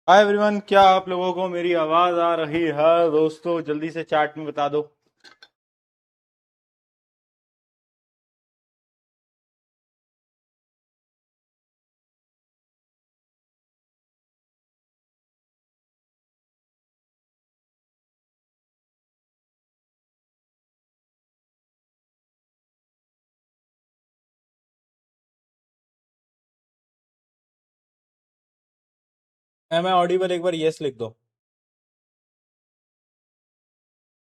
Hi everyone, क्या आप लोगों को मेरी आवाज आ रही है? दोस्तों जल्दी से चैट में बता दो। मैं ऑडिबल, एक बार यस लिख दो।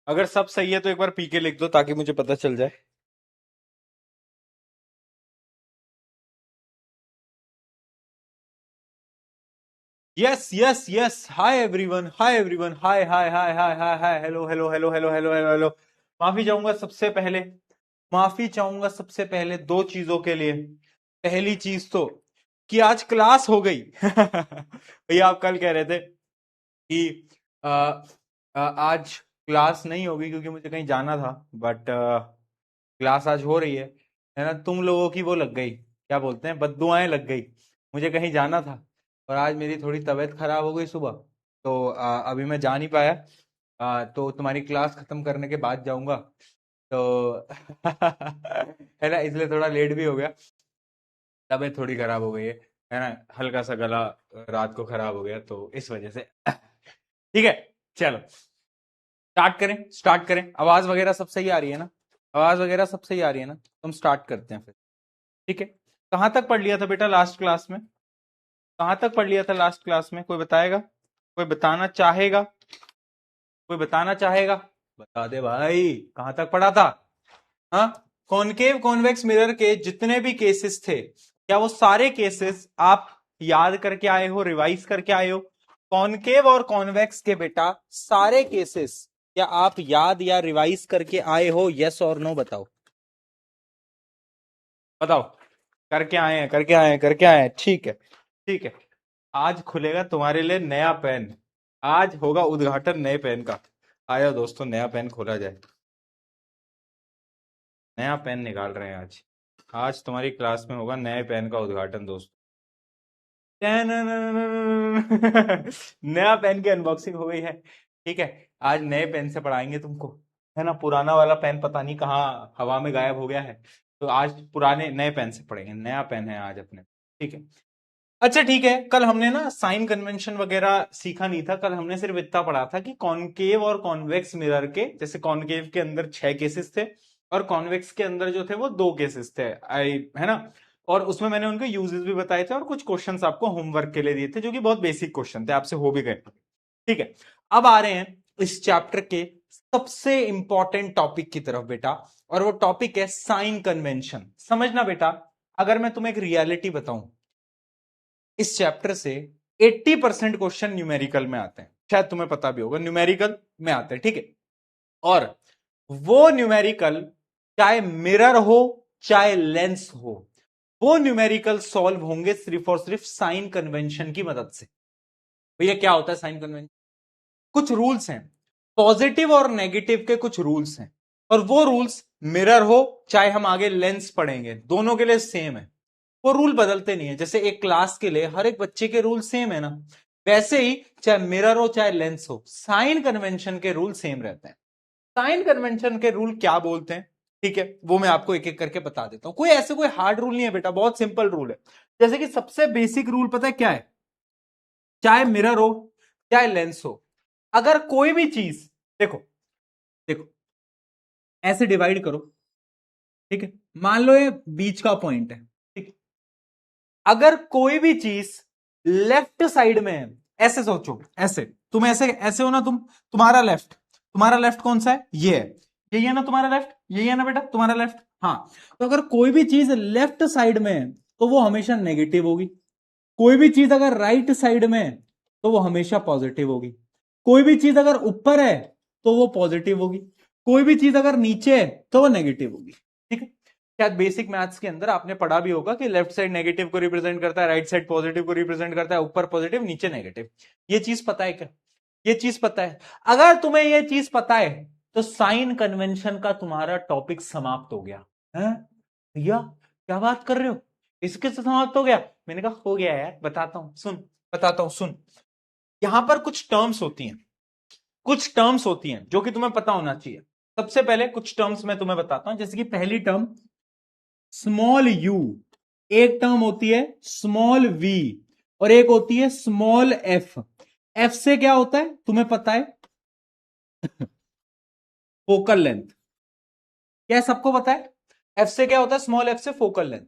अगर सब सही है तो एक बार पीके लिख दो ताकि मुझे पता चल जाए। Yes yes yes. Hi everyone, hi everyone, hi hi hi hi hi hi, hello hello hello hello hello hello hello. माफी चाहूंगा सबसे पहले। माफी चाहूंगा सबसे पहले दो चीजों के लिए। पहली चीज तो कि आज क्लास हो गई। भैया आप कल कह रहे थे कि आज क्लास नहीं होगी क्योंकि मुझे कहीं जाना था। बट क्लास आज हो रही है ना? तुम लोगों की वो लग गई, क्या बोलते हैं, बद्दुआएं लग गई। मुझे कहीं जाना था और आज मेरी थोड़ी तबीयत खराब हो गई सुबह। तो अभी मैं जा नहीं पाया। तो तुम्हारी क्लास खत्म करने के बाद जाऊंगा। तो है ना, इसलिए थोड़ा लेट भी हो गया। तबीयत थोड़ी खराब हो गई है ना? हल्का सा गला रात को खराब हो गया तो इस वजह से। ठीक है, चलो स्टार्ट करें। स्टार्ट करें, आवाज वगैरह सब सही आ रही है ना? आवाज वगैरह सब सही आ रही है ना? तुम स्टार्ट करते हैं फिर। ठीक है। कहां तक पढ़ लिया था बेटा लास्ट क्लास में? कहां तक पढ़ लिया था लास्ट क्लास में? कोई बताएगा? कोई बताना चाहेगा? कोई बताना चाहेगा? बता दे भाई, कहां तक पढ़ा था? हाँ। कॉनकेव कॉन्वेक्स मिरर के जितने भी केसेस थे, क्या वो सारे केसेस आप याद करके आए हो, रिवाइज करके आए हो? कॉनकेव और कॉन्वेक्स के बेटा सारे केसेस क्या आप याद या रिवाइज करके आए हो? यस और नो बताओ। बताओ। करके आए हैं, करके आए हैं, करके आए हैं, ठीक है। ठीक है। आज खुलेगा तुम्हारे लिए नया पेन। आज होगा उद्घाटन नए पेन का। आया दोस्तों, नया पेन खोला जाए। नया पेन निकाल रहे हैं आज। आज तुम्हारी क्लास में होगा नए पेन का उद्घाटन दोस्तों। नया पेन की अनबॉक्सिंग हो गई है। ठीक है। आज नए पेन से पढ़ाएंगे तुमको। है ना, पुराना वाला पेन पता नहीं कहाँ हवा में गायब हो गया है। तो आज पुराने नए पेन से पढ़ेंगे। नया पेन है आज अपने। ठीक है। अच्छा ठीक है, कल हमने ना साइन कन्वेंशन वगैरह सीखा नहीं था। कल हमने सिर्फ इतना पढ़ा था कि कॉनकेव और कॉन्वेक्स मिरर के, जैसे कॉनकेव के अंदर 6 केसेस थे और कॉन्वेक्स के अंदर जो थे वो 2 केसेस थे। आई है ना? और उसमें मैंने उनके यूजेस भी बताए थे और कुछ क्वेश्चंस आपको होमवर्क के लिए दिए थे जो कि बहुत बेसिक क्वेश्चन थे, आपसे हो भी गए। ठीक है। अब आ रहे हैं इस चैप्टर के सबसे इंपॉर्टेंट टॉपिक की तरफ बेटा। और वो टॉपिक है साइन कन्वेंशन। समझना बेटा, अगर मैं तुम्हें एक रियलिटी बताऊं, इस चैप्टर से 80% क्वेश्चन न्यूमेरिकल में आते हैं। शायद तुम्हें पता भी होगा, न्यूमेरिकल में आते हैं। ठीक है। और वो न्यूमेरिकल, चाहे मिरर हो चाहे लेंस हो, वो न्यूमेरिकल सॉल्व होंगे सिर्फ और सिर्फ साइन कन्वेंशन की मदद से। भैया क्या होता है साइन कन्वेंशन? कुछ रूल्स हैं, पॉजिटिव और नेगेटिव के कुछ रूल्स हैं। और वो रूल्स मिरर हो चाहे हम आगे लेंस पढ़ेंगे, दोनों के लिए सेम है। वो रूल बदलते नहीं है। जैसे एक क्लास के लिए हर एक बच्चे के रूल सेम है ना, वैसे ही चाहे मिरर हो चाहे लेंस हो, साइन कन्वेंशन के रूल सेम रहते हैं। साइन कन्वेंशन के रूल क्या बोलते हैं, ठीक है, वो मैं आपको एक एक करके बता देता हूं। कोई ऐसे कोई हार्ड रूल नहीं है बेटा, बहुत सिंपल रूल है। जैसे कि सबसे बेसिक रूल पता है क्या है? चाहे मिरर हो चाहे लेंस हो, अगर कोई भी चीज, देखो, देखो, ऐसे डिवाइड करो। ठीक है। मान लो ये बीच का पॉइंट है। ठीक। अगर कोई भी चीज लेफ्ट साइड में है, ऐसे सोचो, ऐसे तुम ऐसे ऐसे हो ना, तुम्हारा लेफ्ट कौन सा है? ये है। यही है ना तुम्हारा लेफ्ट? यही है ना बेटा तुम्हारा लेफ्ट? हाँ। तो अगर कोई भी चीज लेफ्ट साइड में है तो वो हमेशा नेगेटिव होगी। कोई भी चीज अगर राइट साइड में है तो वो हमेशा पॉजिटिव होगी। कोई भी चीज अगर ऊपर है तो वो पॉजिटिव होगी। कोई भी चीज अगर नीचे है तो वो नेगेटिव होगी। ठीक है। शायद बेसिक मैथ्स के अंदर आपने पढ़ा भी होगा कि लेफ्ट साइड नेगेटिव को रिप्रेजेंट करता है, राइट साइड पॉजिटिव को रिप्रेजेंट करता है, ऊपर पॉजिटिव नीचे नेगेटिव। ये चीज पता है क्या? ये चीज पता है? अगर तुम्हें ये चीज पता है तो साइन कन्वेंशन का तुम्हारा टॉपिक समाप्त हो गया है। भैया क्या बात कर रहे हो, इसके से समाप्त हो गया? मैंने कहा हो गया यार, बताता हूं सुन। बताता हूं सुन। यहां पर कुछ टर्म्स होती हैं, कुछ टर्म्स होती हैं जो कि तुम्हें पता होना चाहिए। सबसे पहले कुछ टर्म्स मैं तुम्हें बताता हूं, जैसे कि पहली टर्म स्मॉल यू, एक टर्म होती है स्मॉल वी, और एक होती है स्मॉल एफ। एफ से क्या होता है तुम्हें पता है? Focal length. क्या सबको पता है? एफ से क्या होता है? स्मॉल एफ से फोकल लेंथ।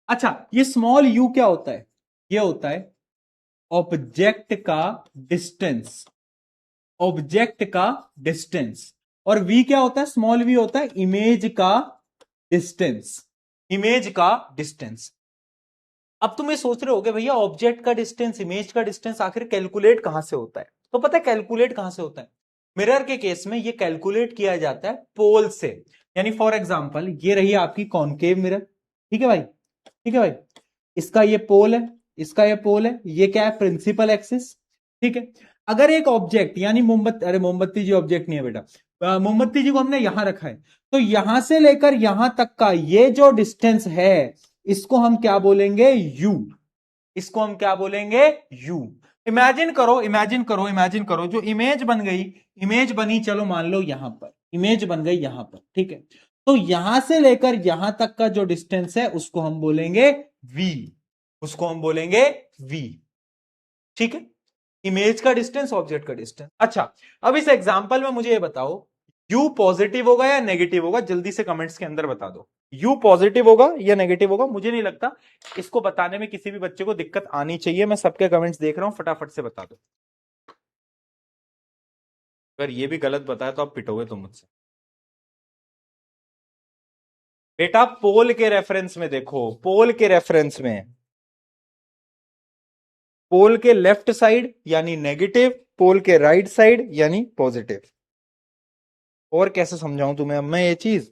अच्छा, ये स्मॉल यू क्या होता है? ये होता है ऑब्जेक्ट का डिस्टेंस, ऑब्जेक्ट का डिस्टेंस। और वी क्या होता है? स्मॉल वी होता है इमेज का डिस्टेंस, इमेज का डिस्टेंस। अब तुम ये सोच रहे होगे भैया ऑब्जेक्ट का डिस्टेंस, इमेज का डिस्टेंस आखिर कैलकुलेट कहां से होता है? तो पता है कैलकुलेट कहां से होता है? मिरर के केस में ये कैलकुलेट किया जाता है पोल से। यानी फॉर एग्जांपल ये रही आपकी कॉनकेव मिरर, ठीक है भाई, ठीक है भाई, इसका ये पोल है, इसका ये पोल है, ये क्या है? प्रिंसिपल एक्सिस, ठीक है। अगर एक ऑब्जेक्ट यानी मोमबत्ती, अरे मोमबत्ती जी ऑब्जेक्ट नहीं है बेटा, मोमबत्ती जी को हमने यहां रखा है, तो यहां से लेकर यहां तक का ये जो डिस्टेंस है, इसको हम क्या बोलेंगे? यू। इसको हम क्या बोलेंगे? यू। इमेजिन करो, इमेजिन करो, इमेजिन करो, जो इमेज बन गई, इमेज बनी, चलो मान लो यहां पर इमेज बन गई यहां पर, ठीक है। तो यहां से लेकर यहां तक का जो डिस्टेंस है उसको हम बोलेंगे वी, उसको हम बोलेंगे वी, ठीक है। इमेज का डिस्टेंस, ऑब्जेक्ट का डिस्टेंस। अच्छा, अब इस एग्जांपल में मुझे ये बताओ यू पॉजिटिव होगा या नेगेटिव होगा? जल्दी से कमेंट्स के अंदर बता दो, यू पॉजिटिव होगा या नेगेटिव होगा? मुझे नहीं लगता इसको बताने में किसी भी बच्चे को दिक्कत आनी चाहिए। मैं सबके कमेंट्स देख रहा हूं, फटाफट से बता दो। अगर ये भी गलत बताया तो आप पिटोगे तुम मुझसे। बेटा पोल के रेफरेंस में देखो, पोल के रेफरेंस में, पोल के लेफ्ट साइड यानी नेगेटिव, पोल के राइट साइड यानी पॉजिटिव। और कैसे समझाऊं तुम्हें अब मैं ये चीज?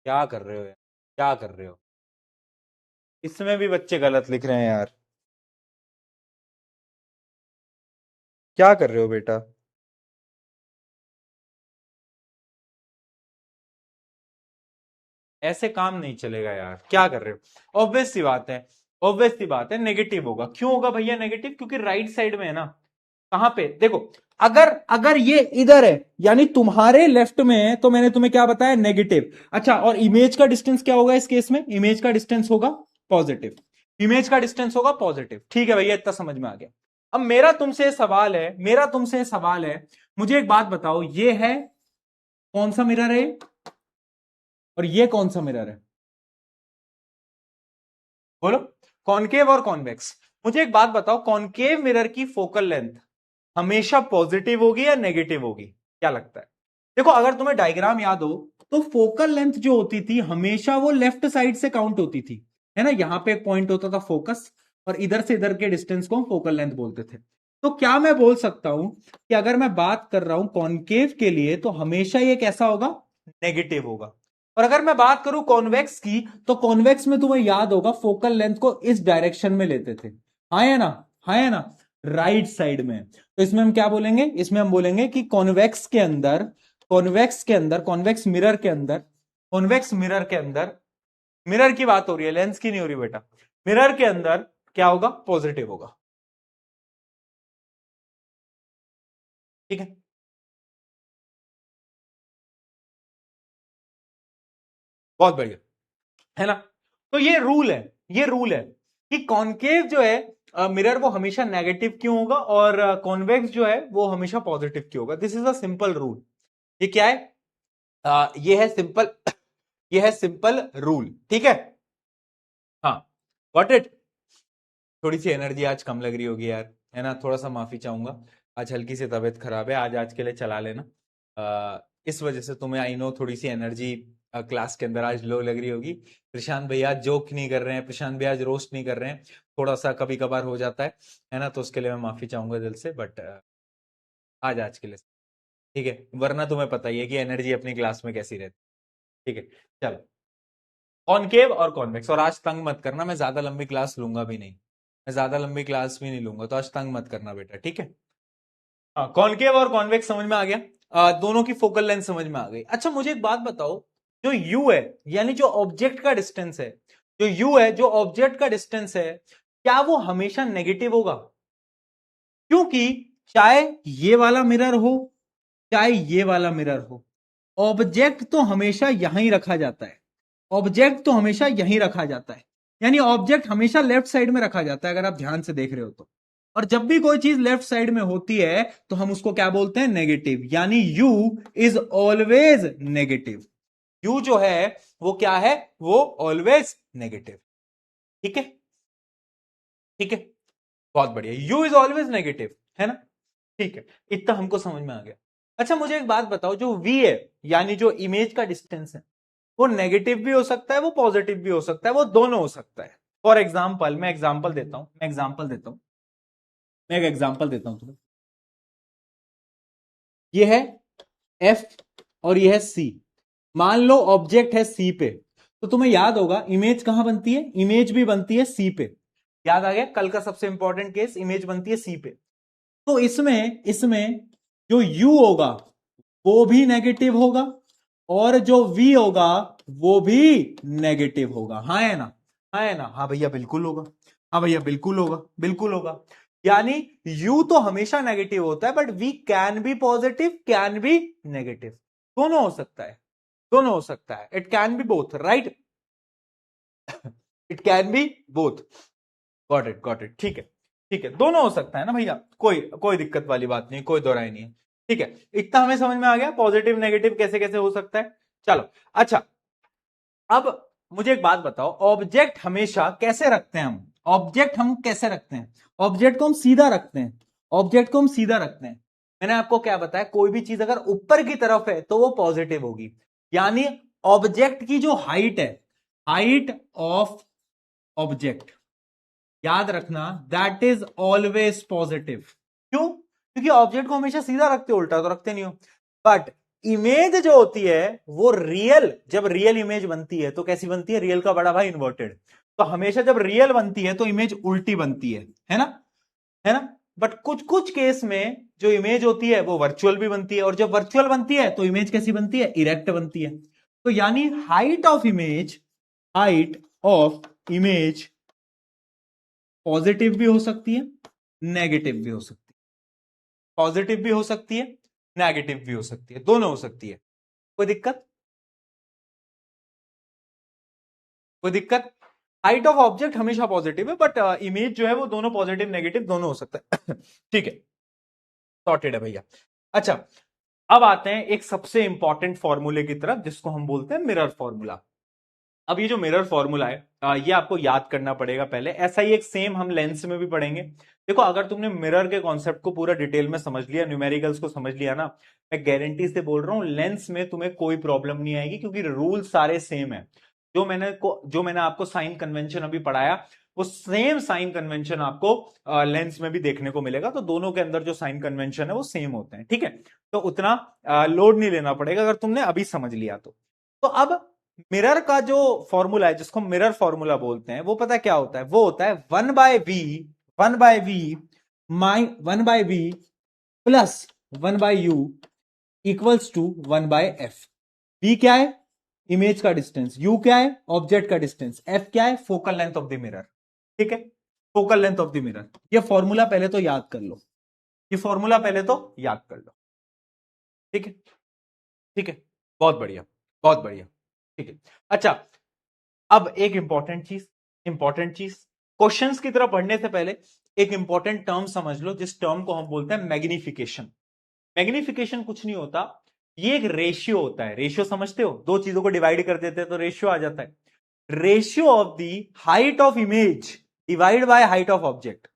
क्या कर रहे हो यार, क्या कर रहे हो? इसमें भी बच्चे गलत लिख रहे हैं यार, क्या कर रहे हो बेटा? ऐसे काम नहीं चलेगा यार, क्या कर रहे हो? ऑब्वियस सी बात है, ऑब्वियस सी बात है नेगेटिव होगा। क्यों होगा भैया नेगेटिव? क्योंकि राइट साइड में है ना। कहां पे देखो, अगर अगर ये इधर है यानी तुम्हारे लेफ्ट में है, तो मैंने तुम्हें क्या बताया? नेगेटिव। अच्छा, और इमेज का डिस्टेंस क्या होगा इस केस में? इमेज का डिस्टेंस होगा पॉजिटिव, इमेज का डिस्टेंस होगा पॉजिटिव, ठीक है भैया, इतना समझ में आ गया। अब मेरा तुमसे सवाल है, मेरा तुमसे सवाल है, मुझे एक बात बताओ, ये है कौन सा मिरर है और ये कौन सा मिरर है? बोलो। कॉनकेव और कॉन्वेक्स। मुझे एक बात बताओ, कॉनकेव मिरर की फोकल लेंथ हमेशा पॉजिटिव होगी या नेगेटिव होगी? क्या लगता है? देखो अगर तुम्हें डायग्राम याद हो, तो फोकल लेंथ जो होती थी हमेशा वो लेफ्ट साइड से काउंट होती थी, है ना। यहां पे एक पॉइंट होता था फोकस, और इधर से इधर के डिस्टेंस को हम फोकल लेंथ बोलते थे। तो क्या मैं बोल सकता हूं कि अगर मैं बात कर रहा हूं कॉनकेव के लिए, तो हमेशा ये कैसा होगा? नेगेटिव होगा। और अगर मैं बात करूं कॉन्वेक्स की, तो कॉन्वेक्स में तुम्हें याद होगा फोकल लेंथ को इस डायरेक्शन में लेते थे, हाँ है ना, हाँ है ना, राइट साइड में। तो इसमें हम क्या बोलेंगे? इसमें हम बोलेंगे कि कॉन्वेक्स के अंदर, कॉन्वेक्स के अंदर, कॉन्वेक्स मिरर के अंदर, कॉन्वेक्स मिरर के अंदर, मिरर की बात हो रही है, लेंस की नहीं हो रही बेटा। मिरर के अंदर क्या होगा? पॉजिटिव होगा, ठीक है। बहुत बढ़िया, है ना। तो ये रूल है, ये रूल है कि कॉनकेव जो है मिरर वो हमेशा नेगेटिव क्यों होगा, और कॉन्वेक्स जो है वो हमेशा पॉजिटिव क्यों होगा। This is a simple rule. ये क्या है? ये है सिंपल, ये है सिंपल रूल, ठीक है। हाँ, गॉट इट। थोड़ी सी एनर्जी आज कम लग रही होगी यार, है ना, थोड़ा सा माफी चाहूंगा। आज हल्की सी तबीयत खराब है, आज आज के लिए चला लेना। इस वजह से तुम्हें आई नो थोड़ी सी एनर्जी क्लास के अंदर आज लो लग रही होगी। प्रशांत भैया जोक नहीं कर रहे हैं, प्रशांत भैया आज रोस्ट नहीं कर रहे हैं, थोड़ा सा कभी कभार हो जाता है ना, तो उसके लिए मैं माफी चाहूंगा दिल से, बट आज आज के लिए ठीक है। वरना तुम्हें पता ही है कि एनर्जी अपनी क्लास में कैसी रहती है, ठीक है। चलो, कॉनकेव और कॉन्वेक्स, और आज तंग मत करना, मैं ज्यादा लंबी क्लास लूंगा भी नहीं, मैं ज्यादा लंबी क्लास भी नहीं लूंगा, तो आज तंग मत करना बेटा, ठीक है। हाँ, कॉनकेव और कॉन्वेक्स समझ में आ गया। दोनों की फोकल लेंथ समझ में आ गई। अच्छा मुझे एक बात बताओ, जो यू है यानी जो ऑब्जेक्ट का डिस्टेंस है, जो यू है, जो ऑब्जेक्ट का डिस्टेंस है, क्या वो हमेशा नेगेटिव होगा? क्योंकि चाहे ये वाला मिरर हो चाहे ये वाला मिरर हो, ऑब्जेक्ट तो हमेशा यहीं रखा जाता है। ऑब्जेक्ट तो हमेशा यहीं रखा जाता है, यानी ऑब्जेक्ट हमेशा लेफ्ट साइड में रखा जाता है, अगर आप ध्यान से देख रहे हो तो। और जब भी कोई चीज लेफ्ट साइड में होती है तो हम उसको क्या बोलते हैं? नेगेटिव। यानी you is always negative. You जो है वो क्या है? वो ऑलवेज नेगेटिव। ठीक है, ठीक है, बहुत बढ़िया। यू इज ऑलवेज नेगेटिव, है ना? ठीक है, इतना हमको समझ में आ गया। अच्छा मुझे एक बात बताओ, जो वी है यानी जो इमेज का डिस्टेंस है, वो नेगेटिव भी हो सकता है, वो पॉजिटिव भी हो सकता है, वो दोनों हो सकता है। फॉर एग्जाम्पल, मैं एग्जाम्पल देता हूं, मैं एक एग्जाम्पल देता हूं तुम्हें। ये है एफ और ये है सी। मान लो ऑब्जेक्ट है सी पे, तो तुम्हें याद होगा इमेज कहां बनती है? इमेज भी बनती है सी पे। याद आ गया कल का सबसे इंपॉर्टेंट केस, इमेज बनती है सी पे। तो इसमें इसमें जो u होगा वो भी नेगेटिव होगा, और जो v होगा वो भी नेगेटिव होगा। हाँ है ना? हाँ है ना? हाँ भैया बिल्कुल होगा। हाँ भैया बिल्कुल होगा, बिल्कुल होगा। यानी u तो हमेशा नेगेटिव होता है, but v can be positive, can be negative. दोनों हो सकता है, दोनों हो सकता है। It can be both, right? It can be both. Got it, got it. ठीक है, ठीक है, दोनों हो सकता है ना भैया, कोई कोई दिक्कत वाली बात नहीं, कोई दो राय नहीं है। ठीक है, इतना हमें समझ में आ गया पॉजिटिव नेगेटिव कैसे कैसे हो सकता है। चलो, अच्छा, अब मुझे एक बात बताओ, ऑब्जेक्ट हमेशा कैसे रखते हैं हम? ऑब्जेक्ट हम कैसे रखते हैं? ऑब्जेक्ट को हम सीधा रखते हैं। ऑब्जेक्ट को हम सीधा रखते हैं। मैंने आपको क्या बताया, कोई भी चीज अगर ऊपर की तरफ है तो वो पॉजिटिव होगी। यानी ऑब्जेक्ट की जो हाइट है, हाइट ऑफ ऑब्जेक्ट, याद रखना, दैट इज ऑलवेज पॉजिटिव। क्यों? क्योंकि ऑब्जेक्ट को हमेशा सीधा रखते हो, उल्टा तो रखते नहीं हो। बट इमेज जो होती है वो रियल, जब रियल इमेज बनती है तो कैसी बनती है? रियल का बड़ा भाई इन्वर्टेड। तो हमेशा जब रियल बनती है तो इमेज उल्टी बनती है ना? है ना? बट कुछ कुछ केस में जो इमेज होती है वो वर्चुअल भी बनती है, और जब वर्चुअल बनती है तो इमेज कैसी बनती है? इरेक्ट बनती है। तो यानी हाइट ऑफ इमेज पॉजिटिव भी हो सकती है, नेगेटिव भी हो सकती है। पॉजिटिव भी हो सकती है, नेगेटिव भी हो सकती है, दोनों हो सकती है। कोई दिक्कत? कोई दिक्कत? हाइट ऑफ ऑब्जेक्ट हमेशा पॉजिटिव है, बट इमेज जो है वो दोनों पॉजिटिव नेगेटिव दोनों हो सकता है। ठीक है, सॉर्टेड है भैया। अच्छा, अब आते हैं एक सबसे इंपॉर्टेंट फॉर्मूले की तरफ, जिसको हम बोलते हैं मिरर फॉर्मूला। अब ये जो मिरर फॉर्मूला है, ये आपको याद करना पड़ेगा पहले। ऐसा ही एक सेम हम लेंस में भी पढ़ेंगे। देखो, अगर तुमने मिरर के कॉन्सेप्ट को पूरा डिटेल में समझ लिया, न्यूमेरिकल्स को समझ लिया ना, मैं गारंटी से बोल रहा हूं लेंस में तुम्हें कोई प्रॉब्लम नहीं आएगी, क्योंकि रूल सारे सेम है। जो मैंने आपको साइन कन्वेंशन अभी पढ़ाया, वो सेम साइन कन्वेंशन आपको लेंस में भी देखने को मिलेगा। तो दोनों के अंदर जो साइन कन्वेंशन है वो सेम होते हैं। ठीक है, तो उतना लोड नहीं लेना पड़ेगा अगर तुमने अभी समझ लिया तो अब मिरर का जो फॉर्मूला है, जिसको मिरर फॉर्मूला बोलते हैं, वो पता क्या होता है? वो होता है 1/v, 1/v माइ 1/v plus 1/u equals to 1/f। v क्या है? इमेज का डिस्टेंस। u क्या है? ऑब्जेक्ट का डिस्टेंस। f क्या है? Focal length of the mirror. ठीक है, focal length of the mirror. ये फॉर्मूला पहले तो याद कर लो, ये फॉर्मूला पहले तो याद कर लो। ठीक है, ठीक है, बहुत बढ़िया, बहुत बढ़िया। ठीक है, अच्छा, अब एक इंपॉर्टेंट चीज क्वेश्चंस की तरफ बढ़ने से पहले एक इंपॉर्टेंट टर्म समझ लो, जिस टर्म को हम बोलते हैं मैग्निफिकेशन। मैग्निफिकेशन कुछ नहीं होता, ये एक रेशियो होता है। रेशियो समझते हो? दो चीजों को डिवाइड कर देते हैं तो रेशियो आ जाता है। Ratio of the height of image divide by height of object.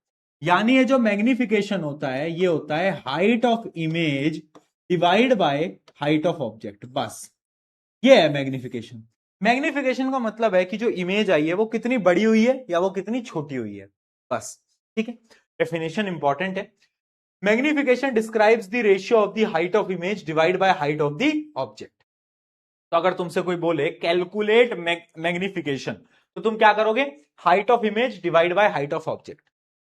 यानी ये जो मैग्निफिकेशन होता है, ये होता है height of image divide by height of object. बस ये है मैग्निफिकेशन। मैग्निफिकेशन का मतलब है कि जो इमेज आई है वो कितनी बड़ी हुई है या वो कितनी छोटी हुई है, बस। ठीक है, डेफिनेशन इंपॉर्टेंट है। Magnification describes the ratio of the height of image divide by height of the object. तो अगर तुमसे कोई बोले कैलकुलेट मैग्निफिकेशन, तो तुम क्या करोगे? Height of image divide by height of object.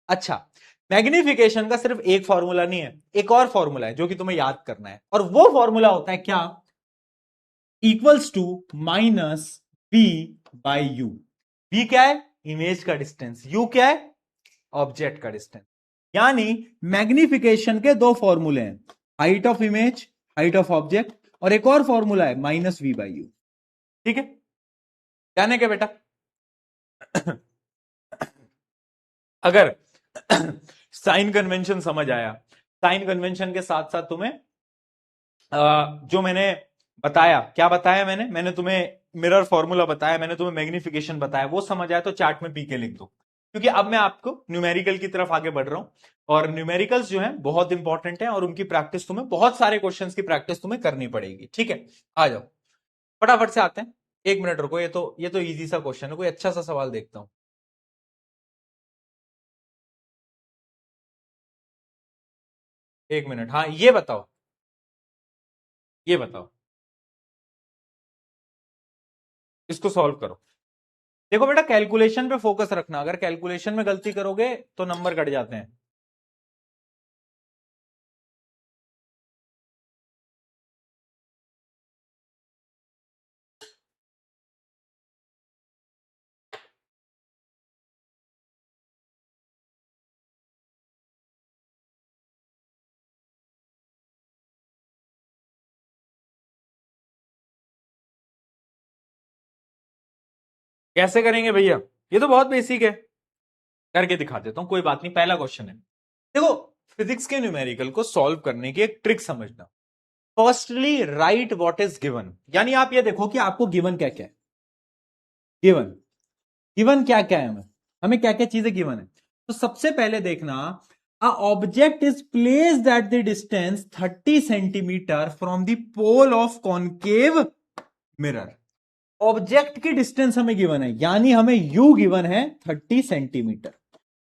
अच्छा, मैग्निफिकेशन का सिर्फ एक फॉर्मूला नहीं है, एक और फॉर्मूला है जो कि तुम्हें याद करना है, और वो फॉर्मूला होता है क्या? Equals to minus v by u. v क्या है? इमेज का डिस्टेंस। u क्या है? ऑब्जेक्ट का डिस्टेंस। यानी मैग्निफिकेशन के दो फॉर्मूले हैं, height of image, height of object, और एक और फॉर्मूला है -v/u। ठीक है, जाने के बेटा अगर साइन कन्वेंशन समझ आया, साइन कन्वेंशन के साथ साथ तुम्हें जो मैंने बताया, क्या बताया मैंने तुम्हें मिरर फॉर्मूला बताया, मैंने तुम्हें मैग्निफिकेशन बताया, वो समझ आया तो चार्ट में पी के लिख दो, क्योंकि अब मैं आपको न्यूमेरिकल की तरफ आगे बढ़ रहा हूं, और न्यूमेरिकल्स जो है बहुत इंपॉर्टेंट है, और उनकी प्रैक्टिस तुम्हें, बहुत सारे क्वेश्चंस की प्रैक्टिस तुम्हें करनी पड़ेगी। ठीक है, आ जाओ फटाफट से आते हैं। 1 मिनट रुको, ये तो इजी सा क्वेश्चन है, कोई अच्छा सा सवाल देखता हूं। 1 मिनट, हाँ ये बताओ, ये बताओ, इसको सॉल्व करो। देखो बेटा, कैलकुलेशन पे फोकस रखना, अगर कैलकुलेशन में गलती करोगे तो नंबर कट जाते हैं। कैसे करेंगे भैया, ये तो बहुत बेसिक है, करके दिखा देता हूं, कोई बात नहीं। पहला क्वेश्चन है, देखो फिजिक्स के न्यूमेरिकल को सॉल्व करने की एक ट्रिक समझना। Firstly right what is given, यानी आप ये देखो कि आपको गिवन क्या क्या है। गिवन, गिवन क्या क्या है, हमें हमें क्या क्या चीजें गिवन है। तो सबसे पहले देखना, a object is placed at the distance 30 centimetre from the pole of concave mirror. Object की डिस्टेंस हमें गिवन है, यानी हमें यू गिवन है 30 सेंटीमीटर।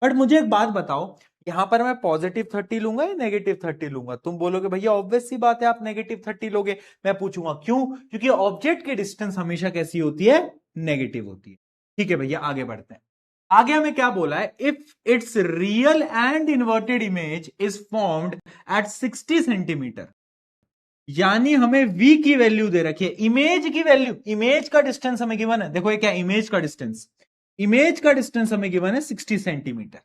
बट मुझे एक बात बताओ, यहां पर मैं +30 लूंगा या -30 लूंगा? तुम बोलोगे भैया ऑब्वियस सी बात है आप -30 लोगे। मैं पूछूंगा क्यों? क्योंकि ऑब्जेक्ट की डिस्टेंस हमेशा कैसी होती है? नेगेटिव होती है। ठीक है भैया, आगे बढ़ते हैं। आगे हमें क्या बोला है? If it's real and inverted image is formed at 60 centimetre, यानी हमें v की वैल्यू दे रखी है, इमेज की वैल्यू, इमेज का डिस्टेंस हमें गिवन है। देखो ये क्या, इमेज का डिस्टेंस, इमेज का डिस्टेंस हमें गिवन है 60 सेंटीमीटर।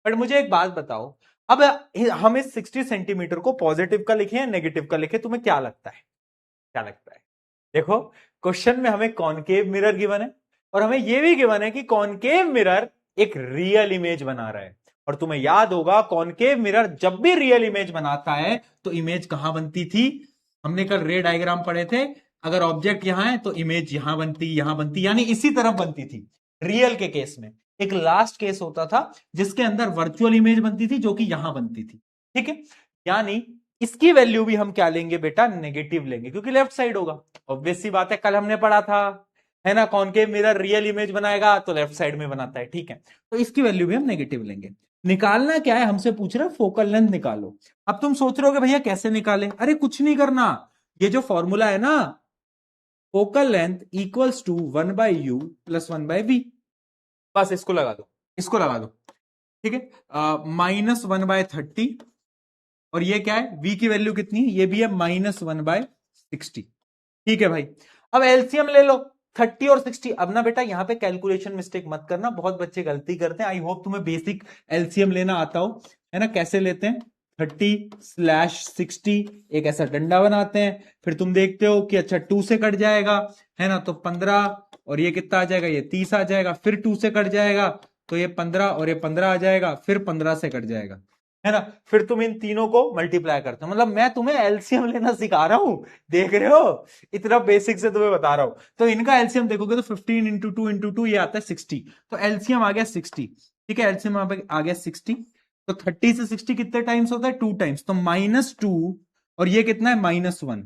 बट मुझे एक बात बताओ, अब हम इस 60 सेंटीमीटर को पॉजिटिव का लिखें या नेगेटिव का लिखें? तुम्हें क्या लगता है, क्या लगता है? देखो क्वेश्चन में हमें कॉनकेव मिरर गिवन है, और हमें यह भी गिवन है कि कॉनकेव मिरर एक रियल इमेज बना रहा है। और तुम्हें याद होगा, कॉनकेव मिरर जब भी रियल इमेज बनाता है तो इमेज कहां बनती थी? हमने कल रे डायग्राम पढ़े थे, अगर ऑब्जेक्ट यहां है तो इमेज यहां बनती, यहां बनती, यानी इसी तरफ बनती थी। रियल के केस में एक लास्ट केस होता था जिसके अंदर वर्चुअल इमेज बनती थी, जो कि यहां बनती थी। ठीक है, यानी इसकी वैल्यू भी हम क्या लेंगे बेटा? नेगेटिव लेंगे, क्योंकि लेफ्ट साइड होगा। ऑब्वियस सी बात है, कल हमने पढ़ा था, है ना, कॉनकेव मिरर रियल इमेज बनाएगा तो लेफ्ट साइड में बनाता है। ठीक है, तो इसकी वैल्यू भी हम नेगेटिव लेंगे। निकालना क्या है? हमसे पूछ रहे फोकल लेंथ निकालो। अब तुम सोच रहे हो भैया कैसे निकालें? अरे कुछ नहीं करना, ये जो फॉर्मूला है ना, focal length equals to 1/u plus 1/v, बस इसको लगा दो, इसको लगा दो। ठीक है, -1/30, और ये क्या है? v की वैल्यू कितनी है? ये भी है -1/60। ठीक है भाई, अब एलसीएम ले लो 30 और 60। अब ना बेटा यहां पे कैलकुलेशन मिस्टेक मत करना, बहुत बच्चे गलती करते हैं। आई होप तुम्हें बेसिक एलसीएम लेना आता हो, है ना? कैसे लेते हैं? 30/60 एक ऐसा डंडा बनाते हैं, फिर तुम देखते हो कि अच्छा 2 से कट जाएगा, है ना, तो 15, और ये कितना आ जाएगा? ये 30 आ जाएगा, फिर 2 से कट जाएगा तो ये 15, और ये 15 आ जाएगा, फिर 15 से कट जाएगा, है ना, फिर तुम इन तीनों को मल्टीप्लाई करते हो। मतलब मैं तुम्हें एलसीएम लेना सिखा रहा हूं, देख रहे हो, इतना बेसिक से तुम्हें बता रहा हूं। तो इनका एलसीएम देखोगे तो 15 × 2 ये आता है 60, तो एलसीएम आ गया 60। ठीक है, एलसीएम आ गया 60, तो 30 से 60 कितने टाइम्स होता है? 2 टाइम्स, तो -2, और ये कितना है? -1,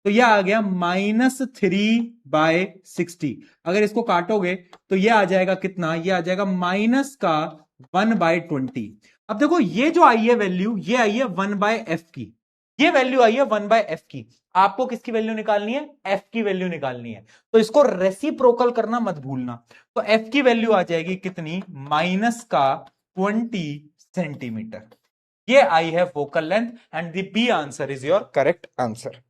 तो ये आ गया -3/60। अगर इसको काटोगे तो ये आ जाएगा कितना? ये आ जाएगा -1/20। अब देखो ये जो आई है वैल्यू, ये आई है 1/f की, ये वैल्यू आई है 1/f की। आपको किसकी वैल्यू निकालनी है? f की वैल्यू निकालनी है, तो इसको रेसिप्रोकल करना मत भूलना। तो f की वैल्यू आ जाएगी कितनी? -20 सेंटीमीटर। ये आई है focal length, and the B answer is your correct answer.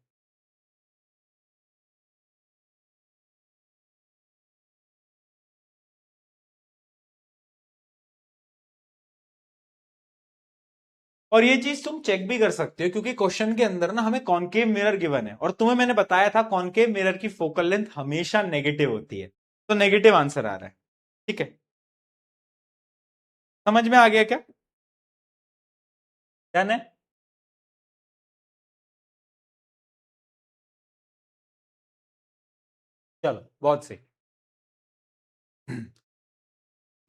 और ये चीज तुम चेक भी कर सकते हो क्योंकि क्वेश्चन के अंदर ना हमें कॉनकेव मिरर गिवन है और तुम्हें मैंने बताया था कॉनकेव मिरर की फोकल लेंथ हमेशा नेगेटिव होती है, तो नेगेटिव आंसर आ रहा है। ठीक है, समझ में आ गया क्या? डन है। चलो बहुत सही।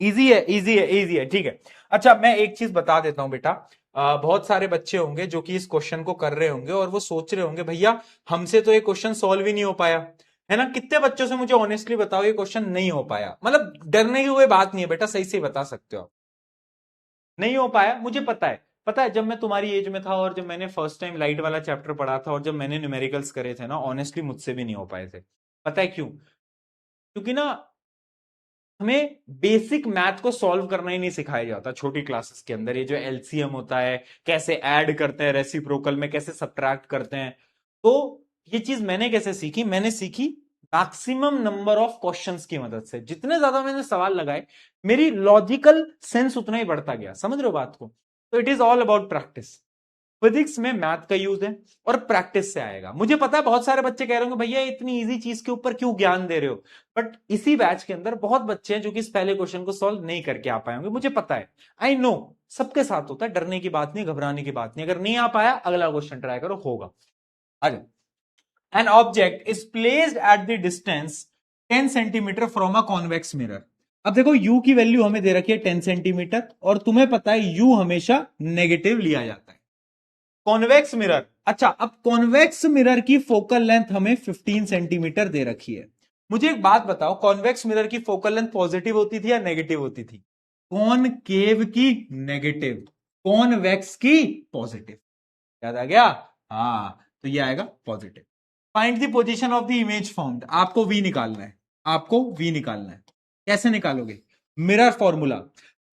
इजी है, इजी है, इजी है, ठीक है। अच्छा मैं एक चीज बता देता हूं बेटा। बहुत सारे बच्चे होंगे जो कि इस क्वेश्चन को कर रहे होंगे और वो सोच रहे होंगे भैया हमसे तो ये क्वेश्चन सॉल्व ही नहीं हो पाया, है ना? कितने बच्चों से मुझे ऑनेस्टली बताओ ये क्वेश्चन नहीं हो पाया? मतलब डरने की कोई बात नहीं है बेटा, सही से बता सकते हो आप। नहीं हो पाया, मुझे पता है। पता है जब मैं तुम्हारी एज में था और जब मैंने फर्स्ट टाइम लाइट वाला चैप्टर पढ़ा था और जब मैंने न्यूमेरिकल्स करे थे ना, ऑनेस्टली मुझसे भी नहीं हो पाए थे। पता है क्यों? क्योंकि ना हमें बेसिक मैथ को सॉल्व करना ही नहीं सिखाया जाता छोटी क्लासेस के अंदर। ये जो एलसीएम होता है, कैसे ऐड करते हैं रेसिप्रोकल में, कैसे सब्ट्रैक्ट करते हैं, तो ये चीज मैंने कैसे सीखी? मैंने सीखी मैक्सिमम नंबर ऑफ क्वेश्चंस की मदद से। जितने ज्यादा मैंने सवाल लगाए मेरी लॉजिकल सेंस उतना ही बढ़ता गया। समझ रहे हो बात को? तो it is all about practice. Physics में मैथ का यूज है और प्रैक्टिस से आएगा। मुझे पता है बहुत सारे बच्चे कह रहे होंगे भैया इतनी इजी चीज के ऊपर क्यों ज्ञान दे रहे हो, बट इसी बैच के अंदर बहुत बच्चे हैं जो कि इस पहले क्वेश्चन को सॉल्व नहीं करके आ पाए होंगे। मुझे पता है, आई नो, सबके साथ होता है, डरने की बात नहीं, घबराने की बात नहीं। अगर नहीं आ पाया अगला क्वेश्चन ट्राई करो, होगा। आजा। An object is placed at the distance 10 centimetre from a convex mirror. अब देखो u की वैल्यू हमें दे रखी है 10 सेंटीमीटर और तुम्हें पता है u हमेशा नेगेटिव लिया जाता है। कॉन्वेक्स मिरर, अच्छा अब कॉन्वेक्स मिरर की फोकल लेंथ हमें 15 सेंटीमीटर दे रखी है। मुझे एक बात बताओ, कॉन्वेक्स मिरर की फोकल लेंथ पॉजिटिव होती थी या नेगेटिव होती थी? कॉनकेव की नेगेटिव, कॉन्वेक्स की पॉजिटिव। याद आ गया? हाँ, तो ये आएगा positive. Find the position of the image found. आपको वी निकालना है, आपको वी निकालना है। कैसे निकालोगे? Mirror formula.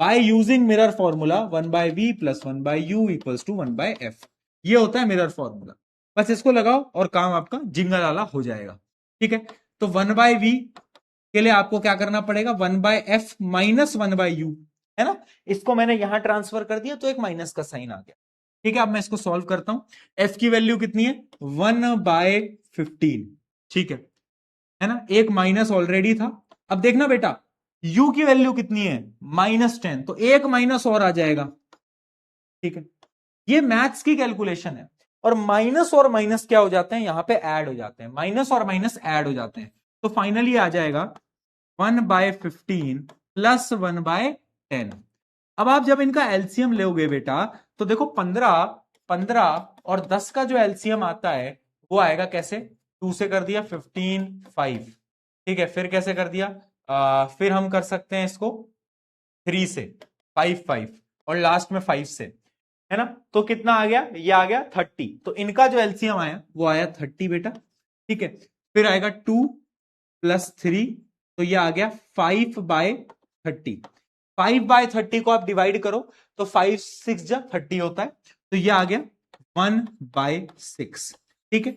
By using mirror formula 1/v+1/u equals to 1/f। ये होता है मिरर फॉर्मूला। बस इसको लगाओ और काम आपका जिंगल वाला हो जाएगा। ठीक है, तो 1/v के लिए आपको क्या करना पड़ेगा? 1/f माइनस 1/u, है ना? इसको मैंने यहां ट्रांसफर कर दिया तो एक माइनस का साइन आ गया। ठीक है, अब मैं इसको सॉल्व करता हूं। f की वैल्यू कितनी है? 1/15। ठीक है ना? एक माइनस ऑलरेडी था। अब देखना बेटा, u की वैल्यू कितनी है? -10, तो एक माइनस और आ जाएगा। ठीक है, ये मैथ्स की कैलकुलेशन है। और माइनस क्या हो जाते हैं? यहां पे ऐड हो जाते हैं। माइनस और माइनस ऐड हो जाते हैं, तो फाइनली आ जाएगा 1/15 प्लस 1/10। अब आप जब इनका एलसीएम लोगे बेटा, तो देखो 15, 15 और 10 का जो एलसीएम आता है वो आएगा कैसे? 2 से कर दिया 15, 5। ठीक है, फिर कैसे कर दिया? फिर हम कर सकते हैं इसको 3 से, 5, 5 और लास्ट में 5 से, है ना? तो कितना आ गया? ये आ गया 30। तो इनका जो एलसीएम आया वो आया 30 बेटा। ठीक है, फिर आएगा 2 + 3, तो ये आ गया 5/30। 5/30 को आप डिवाइड करो तो 5 6 जा 30 होता है, तो ये आ गया 1/6। ठीक है,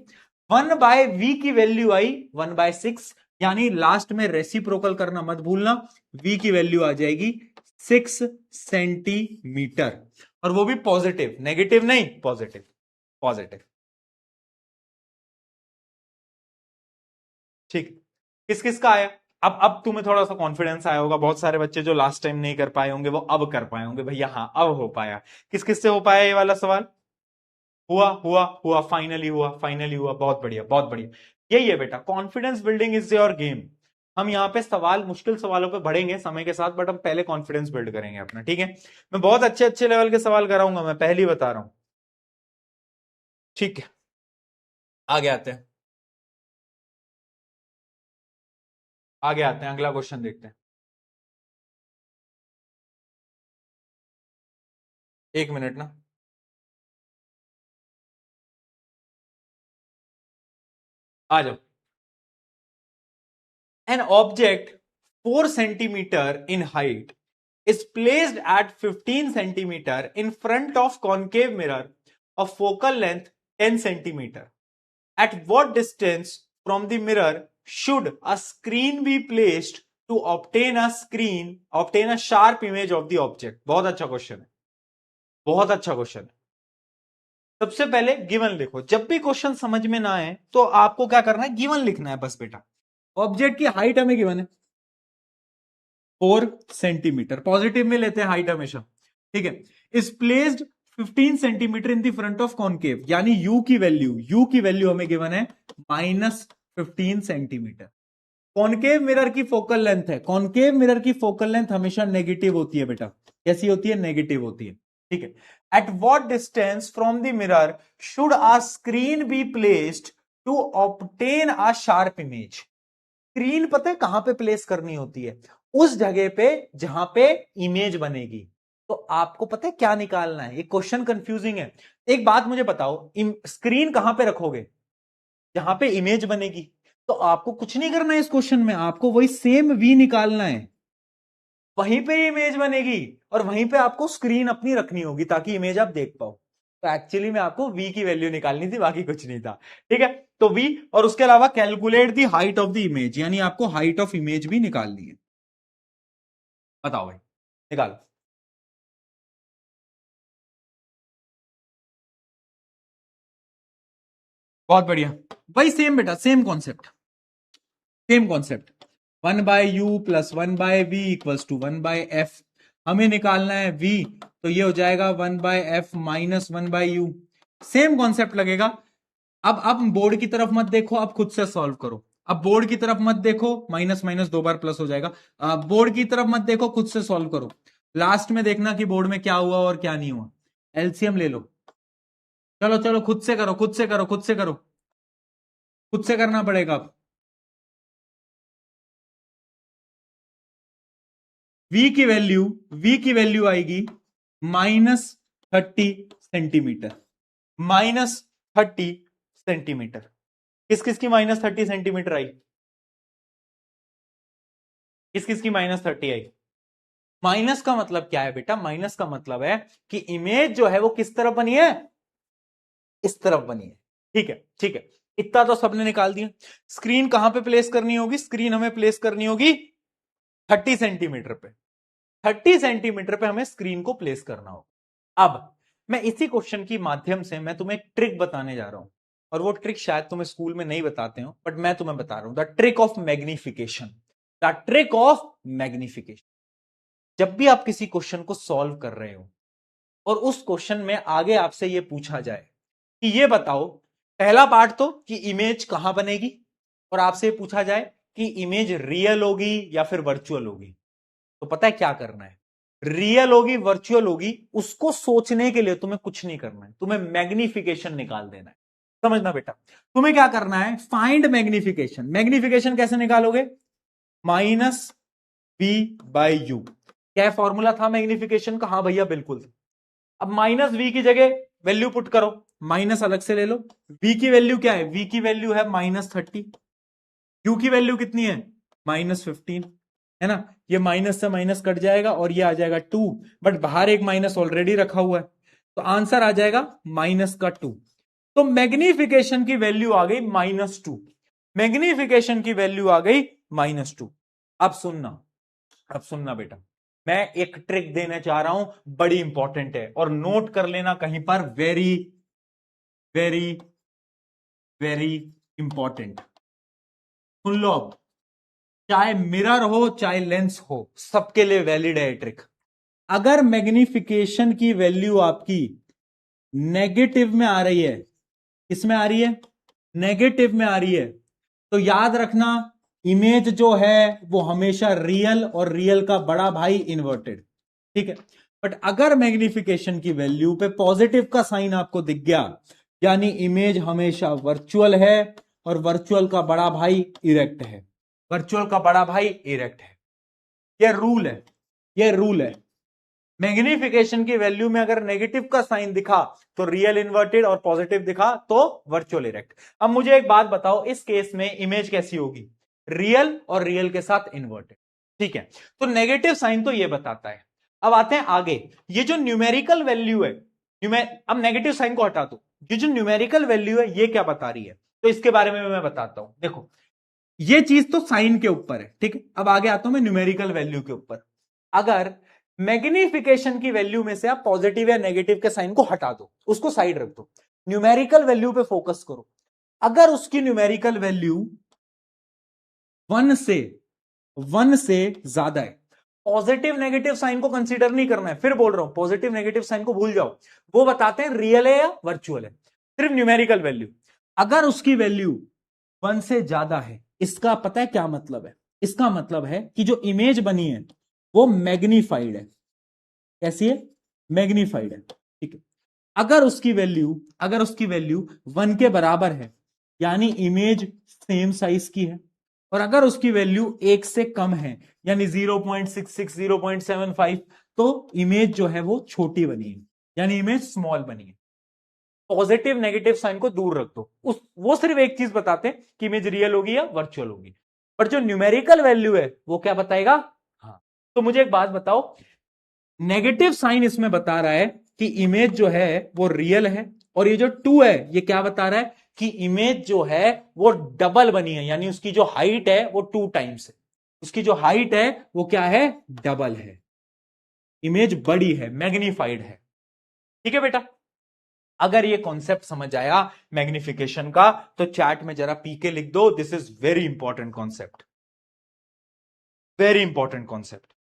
1/v की वैल्यू आई 1/6, यानी लास्ट में रेसिप्रोकल करना मत भूलना। v की वैल्यू आ जाएगी 6 सेंटीमीटर, और वो भी पॉजिटिव, नेगेटिव नहीं, पॉजिटिव, पॉजिटिव। ठीक, किस किस का आया? अब तुम्हें थोड़ा सा कॉन्फिडेंस आया होगा। बहुत सारे बच्चे जो लास्ट टाइम नहीं कर पाए होंगे वो अब कर पाए होंगे, भैया हाँ अब हो पाया। किस किस से हो पाया ये वाला सवाल? हुआ, हुआ, हुआ, फाइनली हुआ, फाइनली हुआ। बहुत बढ़िया, बहुत बढ़िया। यही है बेटा, confidence building is your game. हम यहाँ पे सवाल, मुश्किल सवालों पे बढ़ेंगे समय के साथ, बट हम पहले कॉन्फिडेंस बिल्ड करेंगे अपना। ठीक है, मैं बहुत अच्छे अच्छे लेवल के सवाल कराऊंगा, मैं पहले ही बता रहा हूं। ठीक है, आगे आते हैं, आगे आते हैं, अगला क्वेश्चन देखते हैं। एक मिनट ना, आ जाओ। An object 4 centimeter in height is placed at 15 centimeter in front of concave mirror of focal length 10 centimeter. At what distance from the mirror should a screen be placed to obtain a sharp image of the object? बहुत अच्छा question है, बहुत अच्छा question है। सबसे पहले given लिखो। जब भी क्वेश्चन समझ में ना आए तो आपको क्या करना है, गिवन लिखना है बस बेटा। ऑब्जेक्ट की हाइट हमें गिवन है 4 सेंटीमीटर, पॉजिटिव में लेते हैं हाइट हमेशा, ठीक है। Is placed 15 centimetre in the front of concave, यानी यू की वैल्यू हमें गिवन है -15 सेंटीमीटर। कॉनकेव मिरर की फोकल लेंथ है, कॉनकेव मिरर की फोकल लेंथ हमेशा नेगेटिव होती है बेटा। कैसी होती है, नेगेटिव होती है, ठीक है। At what distance from the mirror should a screen be placed to obtain a sharp image. Screen पता है कहां पे प्लेस करनी होती है, उस जगह पे जहां पे इमेज बनेगी। तो आपको पता है क्या निकालना है, ये क्वेश्चन कंफ्यूजिंग है। एक बात मुझे बताओ, स्क्रीन कहां पे रखोगे, जहां पे इमेज बनेगी। तो आपको कुछ नहीं करना है इस क्वेश्चन में, आपको वही सेम वी निकालना है, वहीं पे इमेज बनेगी और वहीं पे आपको स्क्रीन अपनी रखनी होगी ताकि इमेज आप देख पाओ। तो एक्चुअली में आपको वी की वैल्यू निकालनी थी, बाकी कुछ नहीं था, ठीक है। तो वी, और उसके अलावा calculate the height of the image, यानी आपको हाइट ऑफ इमेज भी निकालनी है। बताओ भाई, निकालो। बहुत बढ़िया, भाई सेम बेटा, same concept, same concept. 1/u plus 1/v equals to 1/f। हमें निकालना है v, तो ये हो जाएगा 1/f minus 1/u। Same concept लगेगा। अब बोर्ड की तरफ मत देखो, अब खुद से सॉल्व करो। अब बोर्ड की तरफ मत देखो, माइनस माइनस 2 बार प्लस हो जाएगा। बोर्ड की तरफ मत देखो, खुद से सॉल्व करो। लास्ट में देखना कि बोर्ड में क्या हुआ और क्या नहीं हुआ। एलसीएम ले लो। चलो चलो, खुद से करो, खुद से करो, खुद से करो, खुद से करना पड़ेगा अब। वी की वैल्यू आएगी -30 सेंटीमीटर, -30 सेंटीमीटर। किस किस की -30 सेंटीमीटर आई, किस किस की -30 आई। माइनस का मतलब क्या है बेटा, माइनस का मतलब है कि इमेज जो है वो किस तरफ बनी है, इस तरफ बनी है, ठीक है, ठीक है। इतना तो सबने निकाल दिया। स्क्रीन कहां पे प्लेस करनी होगी, स्क्रीन हमें प्लेस करनी होगी 30 सेंटीमीटर पे, 30 सेंटीमीटर पे हमें स्क्रीन को प्लेस करना होगा। अब मैं इसी क्वेश्चन की माध्यम से मैं तुम्हें एक ट्रिक बताने जा रहा हूं, और वो ट्रिक शायद तुम्हें स्कूल में नहीं बताते हो, बट मैं तुम्हें बता रहा हूं, the trick of magnification, the trick of magnification. जब भी आप किसी क्वेश्चन को सॉल्व कर रहे हो और उस क्वेश्चन में आगे आपसे यह पूछा जाए कि ये बताओ, पहला पार्ट तो कि इमेज कहां बनेगी, और आपसे पूछा जाए कि इमेज रियल होगी या फिर वर्चुअल होगी, तो पता है क्या करना है, रियल होगी वर्चुअल होगी उसको सोचने के लिए तुम्हें कुछ नहीं करना है, तुम्हें मैग्निफिकेशन निकाल देना है। समझना बेटा, तुम्हें क्या करना है, फाइंड मैग्निफिकेशन। मैग्निफिकेशन कैसे निकालोगे, -v/u। क्या फॉर्मूला था मैग्निफिकेशन का, हाँ भैया बिल्कुल। अब -v की जगह वैल्यू पुट करो, माइनस अलग से ले लो। v की वैल्यू क्या है, v की वैल्यू है -30, u की वैल्यू कितनी है, -15, है ना। ये माइनस से माइनस कट जाएगा और ये आ जाएगा 2, बट बाहर एक माइनस ऑलरेडी रखा हुआ है, तो आंसर आ जाएगा -2। तो मैग्निफिकेशन की वैल्यू आ गई -2, मैग्निफिकेशन की वैल्यू आ गई -2। अब सुनना, अब सुनना बेटा, मैं एक ट्रिक देने चाह रहा हूं, बड़ी इंपॉर्टेंट है, और नोट कर लेना कहीं पर, वेरी वेरी वेरी इंपॉर्टेंट। सुन लो अब, चाहे मिरर हो चाहे लेंस हो, सबके लिए वैलिड है ट्रिक। अगर मैग्निफिकेशन की वैल्यू आपकी नेगेटिव में आ रही है, किसमें आ रही है, नेगेटिव में आ रही है, तो याद रखना इमेज जो है वो हमेशा रियल, और रियल का बड़ा भाई इन्वर्टेड, ठीक है। बट अगर मैग्निफिकेशन की वैल्यू पे पॉजिटिव का साइन आपको दिख गया, यानी इमेज हमेशा वर्चुअल है, और वर्चुअल का बड़ा भाई इरेक्ट है, वर्चुअल का बड़ा भाई इरेक्ट है। यह रूल है, यह रूल है। मैग्निफिकेशन की वैल्यू में अगर नेगेटिव का साइन दिखा तो रियल इन्वर्टेड, और पॉजिटिव दिखा तो वर्चुअल इरेक्ट। अब मुझे एक बात बताओ, इस केस में इमेज कैसी होगी, रियल और रियल के साथ इन्वर्टेड, ठीक है। तो नेगेटिव साइन तो ये बताता है। अब आते हैं आगे, ये जो न्यूमेरिकल वैल्यू है, अब नेगेटिव साइन को हटा दो, ये जो न्यूमेरिकल वैल्यू है ये क्या बता रही है, तो इसके बारे में मैं बताता हूं। देखो, ये चीज तो साइन के ऊपर है, ठीक है। अब आगे आता हूं मैं न्यूमेरिकल वैल्यू के ऊपर। अगर मैग्निफिकेशन की वैल्यू में से आप पॉजिटिव या नेगेटिव के साइन को हटा दो, उसको साइड रख दो, न्यूमेरिकल वैल्यू पे फोकस करो। अगर उसकी न्यूमेरिकल वैल्यू 1 से ज्यादा है, पॉजिटिव नेगेटिव साइन को कंसीडर नहीं करना है, फिर बोल रहा हूं पॉजिटिव नेगेटिव साइन को भूल जाओ, वो बताते हैं रियल है या वर्चुअल है, सिर्फ न्यूमेरिकल वैल्यू। अगर उसकी वैल्यू 1 से ज्यादा है, इसका पता है क्या मतलब है? इसका मतलब है कि जो इमेज बनी है वो मैग्नीफाइड है। कैसी है? मैग्नीफाइड है। ठीक है। अगर उसकी वैल्यू 1 के बराबर है, यानी इमेज सेम साइज की है, और अगर उसकी वैल्यू 1 से कम है, यानी 0.66 0.75, तो इमेज जो है वो छोटी बनी है, यानी इमेज स्मॉल बनी है। पॉजिटिव नेगेटिव साइन को दूर रख दो, वो सिर्फ एक चीज बताते हैं कि इमेज रियल होगी या वर्चुअल होगी, पर जो न्यूमेरिकल वैल्यू है वो क्या बताएगा? हाँ। तो मुझे एक बात बताओ, नेगेटिव साइन इसमें बता रहा है कि इमेज जो है वो रियल है, और ये जो 2 है ये क्या बता रहा है कि इमेज जो है वो डबल बनी है, यानी उसकी जो हाइट है वो 2 टाइम्स है, उसकी जो हाइट है वो क्या है? डबल है, इमेज बड़ी है, मैग्नीफाइड है। ठीक है बेटा, अगर ये कॉन्सेप्ट समझ आया मैग्निफिकेशन का, तो चैट में जरा पीके लिख दो, this is very important concept, very important concept.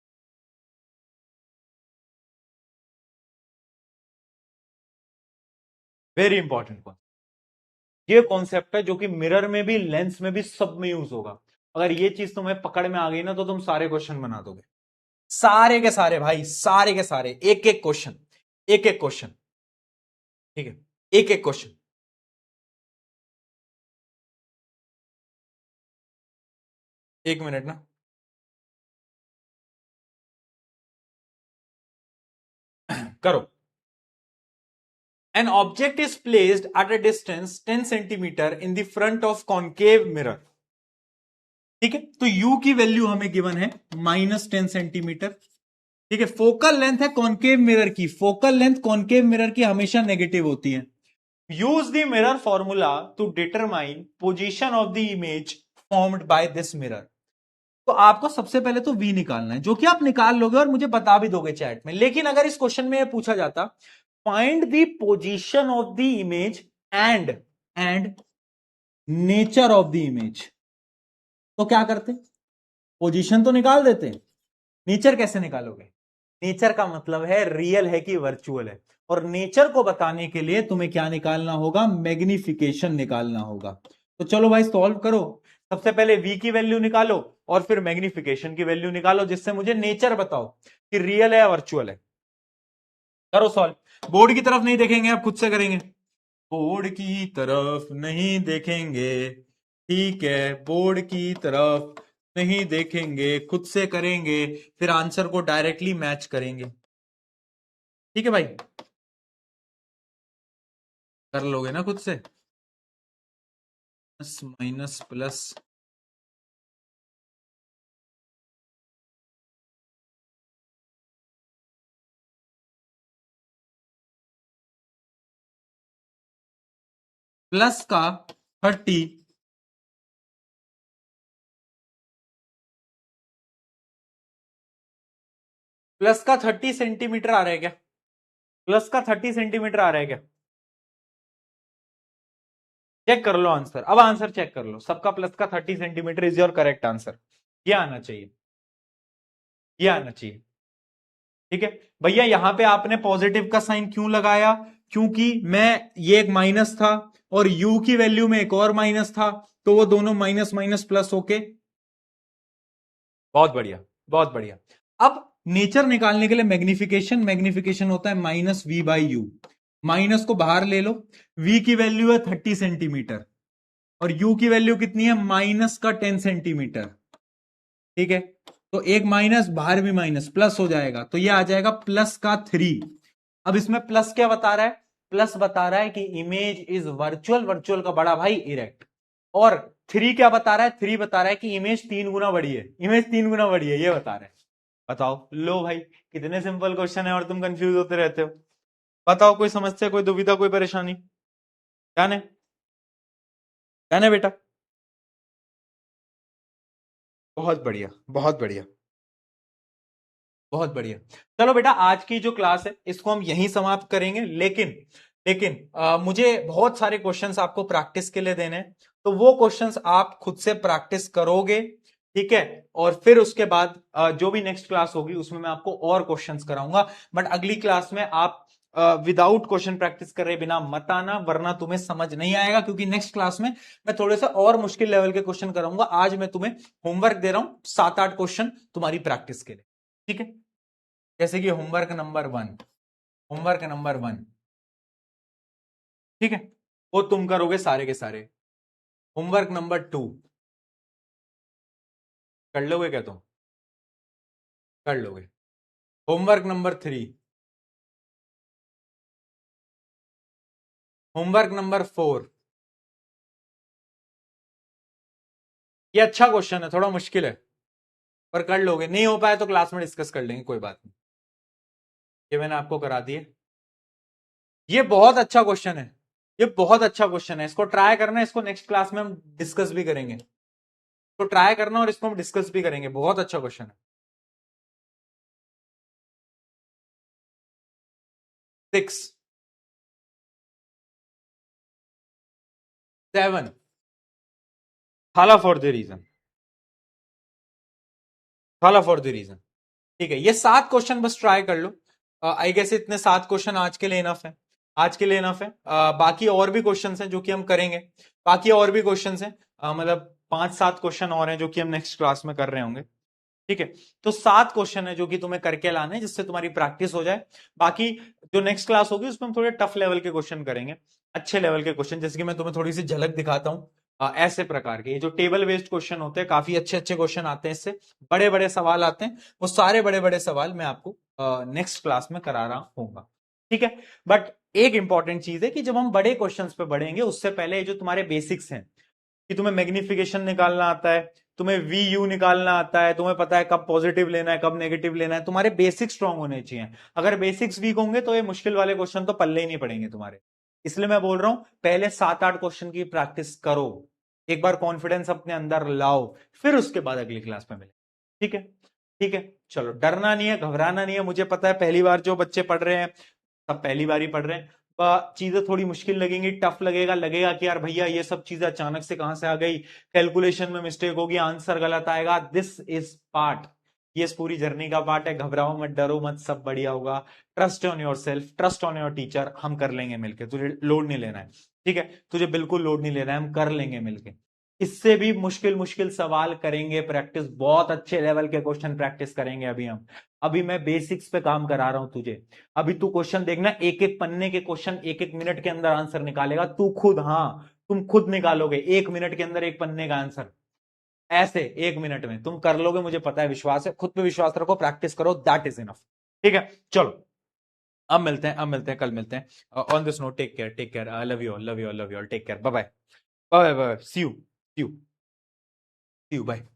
Very important concept. ये कॉन्सेप्ट है जो कि मिरर में भी, लेंस में भी, सब में यूज होगा। अगर ये चीज तुम्हें पकड़ में आ गई ना, तो तुम सारे क्वेश्चन बना दोगे, सारे के सारे भाई, सारे के सारे, एक एक क्वेश्चन, एक एक क्वेश्चन। ठीक है, एक एक क्वेश्चन। एक मिनट ना, करो। An object is placed at a distance 10 centimeter in the front of concave mirror. ठीक है, तो u की वैल्यू हमें गिवन है -10 सेंटीमीटर। ठीक है, फोकल लेंथ है कॉन्केव मिरर की, फोकल लेंथ कॉन्केव मिरर की हमेशा नेगेटिव होती है। Use the mirror formula to determine position of the image formed by this mirror. तो आपको सबसे पहले तो v निकालना है, जो कि आप निकाल लोगे और मुझे बता भी दोगे चैट में। लेकिन अगर इस क्वेश्चन में यह पूछा जाता, find the position of the image and nature of the image, तो क्या करते? पोजीशन तो निकाल देते, नेचर कैसे निकालोगे? नेचर का मतलब है रियल है कि वर्चुअल है, और नेचर को बताने के लिए तुम्हें क्या निकालना होगा? मैग्निफिकेशन निकालना होगा। तो चलो भाई सॉल्व करो। सबसे पहले v की वैल्यू निकालो और फिर मैग्निफिकेशन की वैल्यू निकालो, जिससे मुझे नेचर बताओ कि रियल है या वर्चुअल है। करो सॉल्व। बोर्ड की तरफ नहीं देखेंगे, आप खुद से करेंगे, बोर्ड की तरफ नहीं देखेंगे। ठीक है, बोर्ड की तरफ नहीं देखेंगे, खुद से करेंगे, फिर आंसर को डायरेक्टली मैच करेंगे। ठीक है भाई, कर लोगे ना खुद से? प्लस माइनस प्लस, प्लस का 30, प्लस का 30 सेंटीमीटर आ रहा है क्या? प्लस का 30 सेंटीमीटर आ रहा है क्या? चेक कर लो आंसर, अब आंसर चेक कर लो, सबका प्लस का 30 centimetre is your correct answer. ये आना चाहिए, ये आना चाहिए। ठीक है भैया, यहां पे आपने पॉजिटिव का साइन क्यों लगाया? क्योंकि मैं, ये एक माइनस था और u की वैल्यू में एक और माइनस था, तो वो दोनों माइनस माइनस प्लस होके, बहुत बढ़िया, बहुत बढ़िया। अब नेचर निकालने के लिए मैग्निफिकेशन, मैग्निफिकेशन होता है -v/u, माइनस को बाहर ले लो। v की वैल्यू है 30 सेंटीमीटर और u की वैल्यू कितनी है? -10 सेंटीमीटर। ठीक है, तो एक माइनस, बाहर भी माइनस, प्लस हो जाएगा, तो ये आ जाएगा प्लस का 3। अब इसमें प्लस क्या बता रहा है? प्लस बता रहा है कि इमेज इज वर्चुअल, वर्चुअल का बड़ा भाई इरेक्ट। और 3 क्या बता रहा है? 3 बता रहा है कि इमेज 3 गुना बड़ी है, इमेज 3 गुना बड़ी है, ये बता रहा है। बताओ, लो भाई, कितने सिंपल क्वेश्चन है और तुम कंफ्यूज होते रहते हो। बताओ, कोई समस्या, कोई दुविधा, कोई परेशानी? क्या है, क्या है बेटा? बहुत बढ़िया, बहुत बढ़िया, बहुत बढ़िया। चलो बेटा, आज की जो क्लास है इसको हम यहीं समाप्त करेंगे, लेकिन लेकिन मुझे बहुत सारे क्वेश्चंस आपको प्रैक्टिस के लिए देने हैं, तो वो क्वेश्चंस आप खुद से प्रैक्टिस करोगे, ठीक है। और फिर उसके बाद जो भी नेक्स्ट क्लास होगी उसमें मैं आपको और क्वेश्चंस कराऊंगा। बट अगली क्लास में आप विदाउट क्वेश्चन प्रैक्टिस करे बिना मत आना, वरना तुम्हें समझ नहीं आएगा, क्योंकि नेक्स्ट क्लास में मैं थोड़े से और मुश्किल लेवल के क्वेश्चन कराऊंगा। आज मैं तुम्हें होमवर्क दे रहा हूं 7-8 क्वेश्चन तुम्हारी प्रैक्टिस के लिए, ठीक है। जैसे कि होमवर्क नंबर 1, ठीक है, वो तुम करोगे सारे के सारे। होमवर्क नंबर 2 कर लोगे क्या तुम? कर लोगे। Homework number 3, homework number 4। ये अच्छा क्वेश्चन है, थोड़ा मुश्किल है, पर कर लोगे। नहीं हो पाए तो क्लास में डिस्कस कर लेंगे, कोई बात नहीं। ये मैंने आपको करा दिए। ये बहुत अच्छा क्वेश्चन है, ये बहुत अच्छा क्वेश्चन है, इसको ट्राई करना। इसको नेक्स्ट क्लास में हम डिस्कस भी करेंगे, तो ट्राई करना और इसको हम डिस्कस भी करेंगे। बहुत अच्छा क्वेश्चन है। 6, 7, थाला फॉर द रीजन, थाला फॉर द रीजन, ठीक है। ये 7 क्वेश्चन बस ट्राई कर लो। आई गेस इतने 7 क्वेश्चन आज के लिए इनफ है, आज के लिए इनफ है। बाकी और भी क्वेश्चंस हैं जो कि हम करेंगे, बाकी और भी क्वेश्चंस हैं, मतलब 5-7 क्वेश्चन और हैं जो कि हम नेक्स्ट क्लास में कर रहे होंगे, ठीक है। तो 7 क्वेश्चन है जो कि तुम्हें करके लाने हैं, जिससे तुम्हारी प्रैक्टिस हो जाए। बाकी जो नेक्स्ट क्लास होगी उसमें हम थोड़े टफ लेवल के क्वेश्चन करेंगे, अच्छे लेवल के क्वेश्चन। जैसे कि मैं तुम्हें थोड़ी सी झलक दिखाता हूँ। ऐसे प्रकार के ये जो टेबल बेस्ड क्वेश्चन होते हैं, काफी अच्छे अच्छे क्वेश्चन आते हैं, इससे बड़े बड़े सवाल आते हैं। वो सारे बड़े बड़े सवाल मैं आपको नेक्स्ट क्लास में करा रहा हूँ, ठीक है। बट एक इंपॉर्टेंट चीज है कि जब हम बड़े क्वेश्चंस पे बढ़ेंगे, उससे पहले ये जो तुम्हारे बेसिक्स हैं, कि तुम्हें मैग्निफिकेशन निकालना आता है, तुम्हें वी यू निकालना आता है, तुम्हें पता है कब पॉजिटिव लेना है कब नेगेटिव लेना है, तुम्हारे बेसिक स्ट्रांग होने चाहिए। अगर बेसिक्स वीक होंगे तो ये मुश्किल वाले क्वेश्चन तो पल्ले ही नहीं पड़ेंगे तुम्हारे। इसलिए मैं बोल रहा हूं, पहले 7-8 क्वेश्चन की प्रैक्टिस करो, एक बार कॉन्फिडेंस अपने अंदर लाओ, फिर उसके बाद अगली क्लास में मिले, ठीक है। ठीक है, चलो, डरना नहीं है, घबराना नहीं है। मुझे पता है पहली बार जो बच्चे पढ़ रहे हैं, सब पहली बार ही पढ़ रहे हैं, चीजें थोड़ी मुश्किल लगेंगी, टफ लगेगा, लगेगा कि यार भैया ये सब चीजें अचानक से कहां से आ गई, कैलकुलेशन में मिस्टेक होगी, आंसर गलत आएगा। दिस इज पार्ट, ये इस पूरी जर्नी का पार्ट है। घबराओ मत, डरो मत, सब बढ़िया होगा। Trust on your self, trust on your teacher, हम कर लेंगे मिलके, तुझे लोड नहीं लेना है, ठीक है। तुझे बिल्कुल लोड नहीं लेना है, हम कर लेंगे मिलके। इससे भी मुश्किल मुश्किल सवाल करेंगे प्रैक्टिस, बहुत अच्छे लेवल के क्वेश्चन प्रैक्टिस करेंगे अभी हम। अभी मैं बेसिक्स पे काम करा रहा हूं तुझे। अभी तू क्वेश्चन देखना, एक एक पन्ने के क्वेश्चन, एक एक मिनट के अंदर आंसर निकालेगा तू खुद। हाँ, तुम खुद निकालोगे 1 मिनट के अंदर एक पन्ने का आंसर, ऐसे 1 मिनट में तुम कर लोगे, मुझे पता है, विश्वास है, खुद पे विश्वास रखो, प्रैक्टिस करो, दैट इज इनफ, ठीक है। चलो, अब मिलते हैं, अब मिलते हैं, कल मिलते हैं। On this note, take care, take care, I love you all, love you all, love you all, take care, bye bye, bye bye, see you, see you, see you, bye.